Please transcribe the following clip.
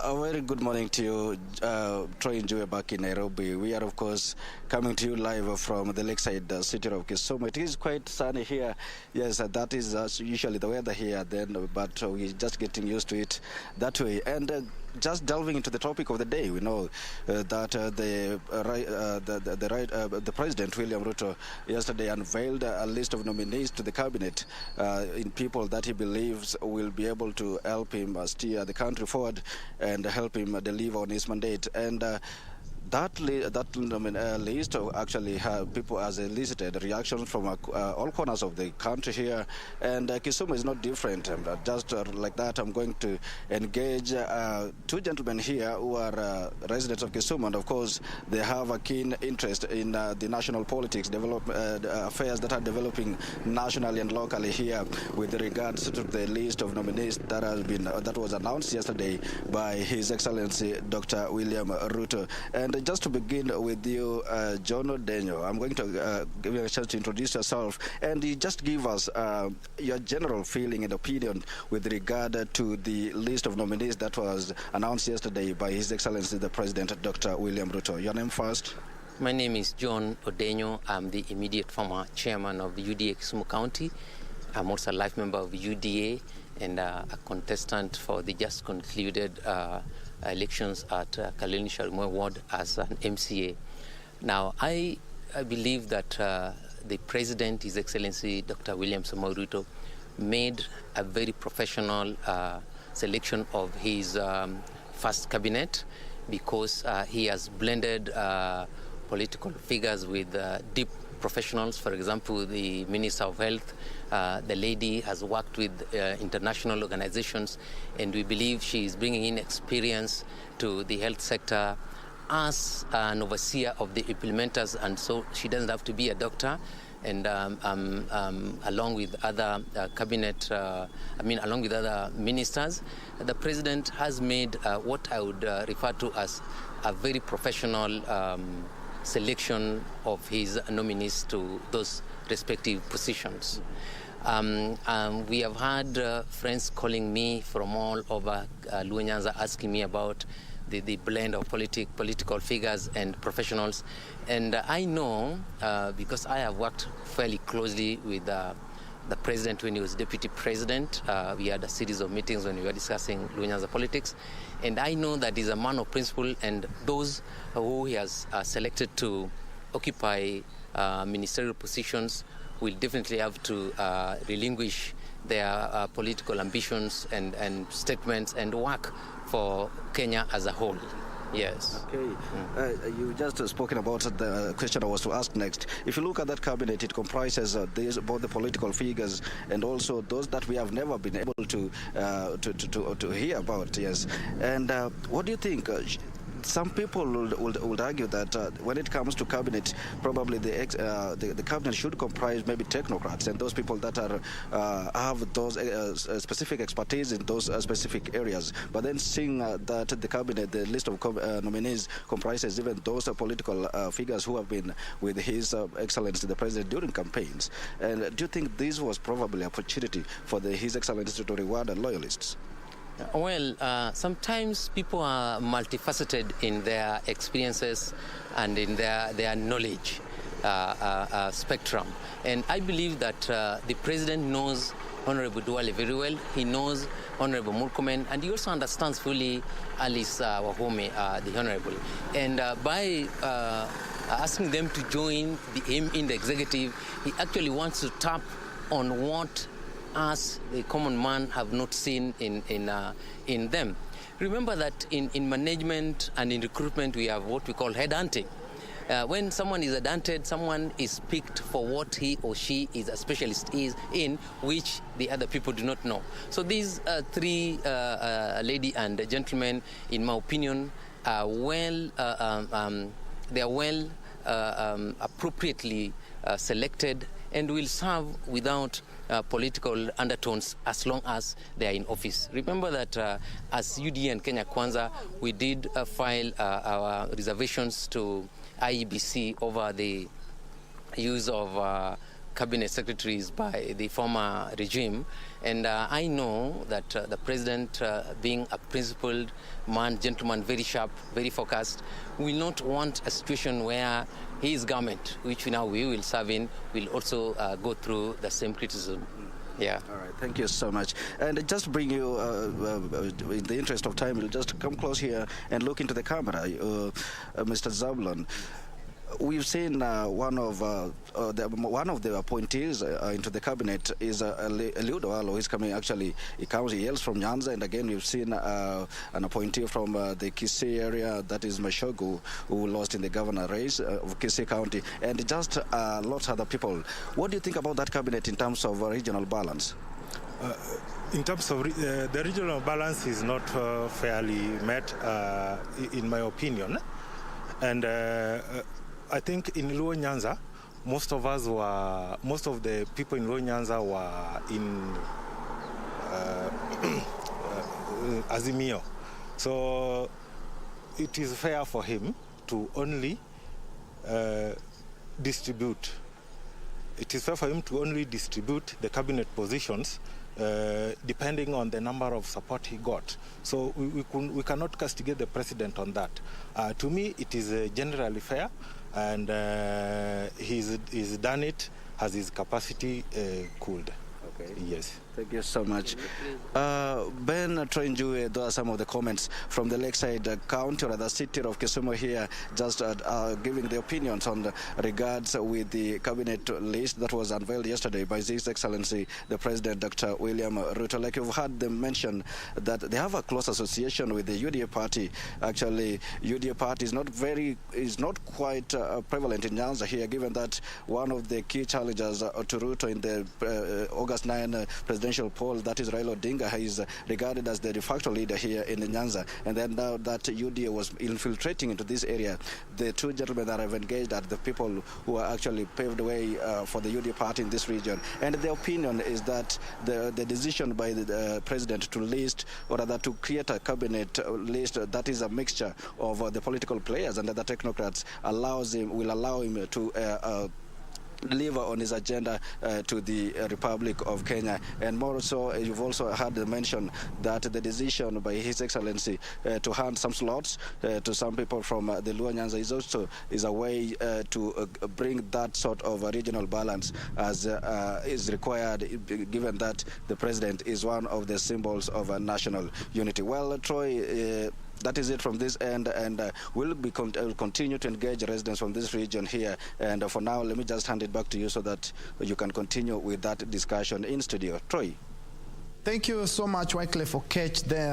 A very good morning to you, Troy Njue back in Nairobi. We are, of course, coming to you live from the lakeside city of Kisumu. It is quite sunny here. Yes, that is usually the weather here then, but we're just getting used to it that way. And just delving into the topic of the day, we know that the President, William Ruto, yesterday unveiled a list of nominees to the cabinet in people that he believes will be able to help him steer the country forward and help him deliver on his mandate. And that list actually people has elicited reactions from all corners of the country here, and Kisumu is not different. Just like that, I'm going to engage two gentlemen here who are residents of Kisumu, and of course they have a keen interest in the national politics, affairs that are developing nationally and locally here with regards to the list of nominees that was announced yesterday by His Excellency Dr. William Ruto. And just to begin with you, John Odenyo, I'm going to give you a chance to introduce yourself and you just give us your general feeling and opinion with regard to the list of nominees that was announced yesterday by His Excellency the President, Dr. William Ruto. Your name first? My name is John Odenyo. I'm the immediate former chairman of the UDA Kisumu County. I'm also a life member of UDA and a contestant for the just concluded elections at Kalini Sharma Ward as an MCA. Now, I believe that the President, His Excellency Dr. William Ruto, made a very professional selection of his first cabinet because he has blended political figures with deep professionals. For example, the Minister of Health, the lady has worked with international organizations, and we believe she is bringing in experience to the health sector as an overseer of the implementers, and so she doesn't have to be a doctor. And along with other along with other ministers, the President has made what I would refer to as a very professional selection of his nominees to those respective positions. We have had friends calling me from all over Luo Nyanza asking me about the blend of political figures and professionals. And I know, because I have worked fairly closely with the President when he was Deputy President. We had a series of meetings when we were discussing Luo Nyanza politics. And I know that he's a man of principle, and those who he has selected to occupy ministerial positions will definitely have to relinquish their political ambitions and statements and work for Kenya as a whole. Yes. Okay. You just spoken about the question I was to ask next. If you look at that cabinet, it comprises both the political figures and also those that we have never been able to hear about. Yes. And what do you think? Some people would argue that when it comes to cabinet, probably the cabinet should comprise maybe technocrats and those people that have those specific expertise in those specific areas. But then seeing that the cabinet, the list of nominees comprises even those political figures who have been with His Excellency the President during campaigns. And do you think this was probably an opportunity for His Excellency to reward loyalists? Well, sometimes people are multifaceted in their experiences and in their knowledge spectrum. And I believe that the President knows Honorable Duale very well. He knows Honorable Murkomen, and he also understands fully Alice Wahome, the Honorable. And by asking them to join him in the executive, he actually wants to tap on what us, the common man, have not seen in them. Remember that in management and in recruitment, we have what we call headhunting. When someone is headhunted, someone is picked for what he or she is a specialist in, which the other people do not know. So these three lady and gentlemen, in my opinion, are appropriately selected and will serve without political undertones as long as they are in office. Remember that as UDA and Kenya Kwanza, we did file our reservations to IEBC over the use of cabinet secretaries by the former regime. And I know that the president, being a principled man, gentleman, very sharp, very focused, will not want a situation where his government, which now we will serve in, will also go through the same criticism. Yeah. All right. Thank you so much. And just bring you, in the interest of time, we'll just come close here and look into the camera, Mr. Zablon. We've seen one of the appointees into the cabinet is Eliud Owalo. He's coming. Actually, he hails from Nyanza, and again we've seen an appointee from the Kisii area, that is Mashogu, who lost in the governor race of Kisumu County, and just lots of other people. What do you think about that cabinet in terms of regional balance? In terms of the regional balance is not fairly met, in my opinion, and I think in Luo Nyanza, most of the people in Luo Nyanza were in Azimio. So it is fair for him to only distribute. It is fair for him to only distribute the cabinet positions depending on the number of support he got. So we cannot castigate the president on that. To me, it is generally fair, and he's done it as his capacity cooled. Okay. Yes. Thank you so much. Ben Trenjue, those are some of the comments from the Lakeside County, or the city of Kisumu here, just giving the opinions on the regards with the cabinet list that was unveiled yesterday by His Excellency, the President, Dr. William Ruto. Like you've heard them mention that they have a close association with the UDA party. Actually, UDA party is not quite prevalent in Nyanza here, given that one of the key challengers to Ruto in the August 9 presidential poll, that is Raila Odinga, is regarded as the de facto leader here in Nyanza. And then now that UDA was infiltrating into this area, the two gentlemen that have engaged are the people who are actually paved the way for the UDA party in this region. And the opinion is that the decision by the president to list, or rather to create a cabinet list that is a mixture of the political players and the technocrats will allow him to deliver on his agenda to the Republic of Kenya. And more so, you've also heard the mention that the decision by His Excellency to hand some slots to some people from the Luo Nyanza is a way to bring that sort of regional balance as is required, given that the president is one of the symbols of national unity. Well, Troy, that is it from this end, and we'll continue to engage residents from this region here. And for now, let me just hand it back to you so that you can continue with that discussion in studio. Troy. Thank you so much, Wycliffe, for catch there.